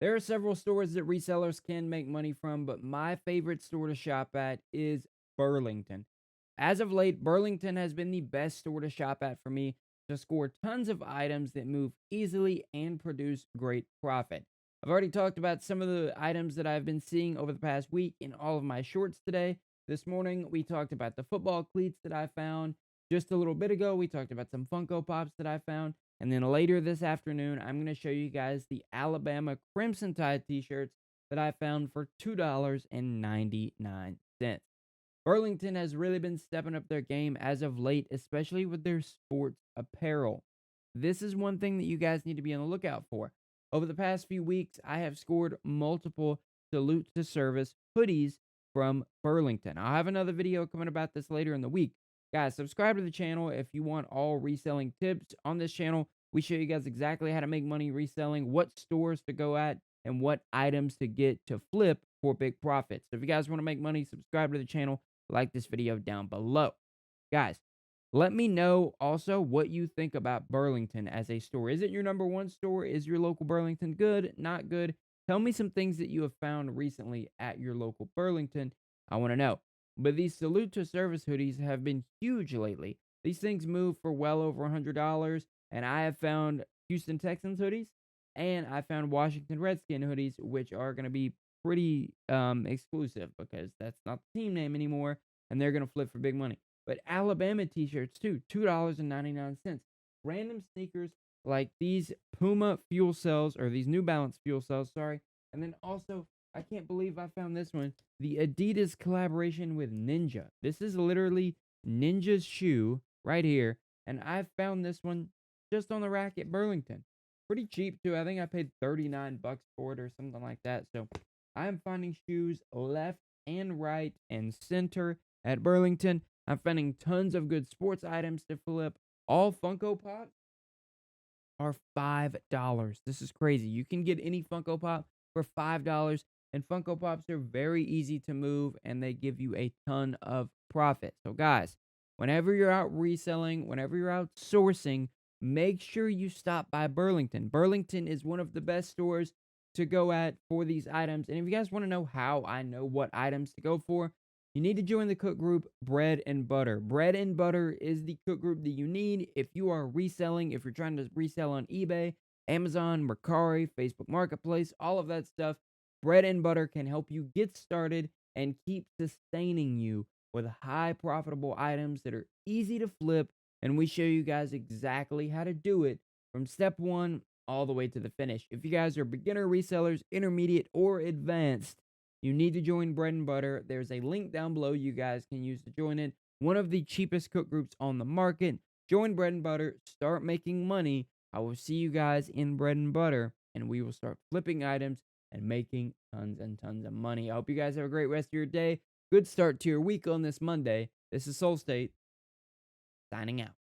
There are several stores that resellers can make money from, but my favorite store to shop at is Burlington. As of late, Burlington has been the best store to shop at for me to score tons of items that move easily and produce great profit. I've already talked about some of the items that I've been seeing over the past week in all of my shorts today. This morning, we talked about the football cleats that I found. Just a little bit ago, we talked about some Funko Pops that I found. And then later this afternoon, I'm going to show you guys the Alabama Crimson Tide t-shirts that I found for $2.99. Burlington has really been stepping up their game as of late, especially with their sports apparel. This is one thing that you guys need to be on the lookout for. Over the past few weeks, I have scored multiple salute to service hoodies from Burlington. I'll have another video coming about this later in the week. Guys, subscribe to the channel if you want all reselling tips. On this channel, we show you guys exactly how to make money reselling, what stores to go at, and what items to get to flip for big profits. So if you guys want to make money, subscribe to the channel, like this video down below. Guys, let me know also what you think about Burlington as a store. Is it your number one store? Is your local Burlington good? Not good? Tell me some things that you have found recently at your local Burlington. I want to know. But these Salute to Service hoodies have been huge lately. These things move for well over $100, and I have found Houston Texans hoodies, and I found Washington Redskin hoodies, which are going to be pretty exclusive because that's not the team name anymore, and they're going to flip for big money. But Alabama t-shirts too, $2.99. Random sneakers like these Puma fuel cells, or these New Balance fuel cells, sorry. And then also, I can't believe I found this one, the Adidas collaboration with Ninja. This is literally Ninja's shoe right here, and I found this one just on the rack at Burlington. Pretty cheap too. I think I paid 39 bucks for it or something like that. So I'm finding shoes left and right and center at Burlington. I'm finding tons of good sports items to flip. All Funko Pops are $5. This is crazy. You can get any Funko Pop for $5, and Funko Pops are very easy to move and they give you a ton of profit. So, guys, whenever you're out reselling, whenever you're out sourcing, make sure you stop by Burlington. Burlington is one of the best stores to go at for these items. And if you guys want to know how I know what items to go for, you need to join the cook group Bread and Butter. Bread and Butter is the cook group that you need if you are reselling, if you're trying to resell on eBay, Amazon, Mercari, Facebook Marketplace, all of that stuff. Bread and Butter can help you get started and keep sustaining you with high profitable items that are easy to flip. And we show you guys exactly how to do it from step one all the way to the finish. If you guys are beginner resellers, intermediate, or advanced, you need to join Bread and Butter. There's a link down below you guys can use to join it. One of the cheapest cook groups on the market. Join Bread and Butter. Start making money. I will see you guys in Bread and Butter, and we will start flipping items and making tons and tons of money. I hope you guys have a great rest of your day. Good start to your week on this Monday. This is Soul State signing out.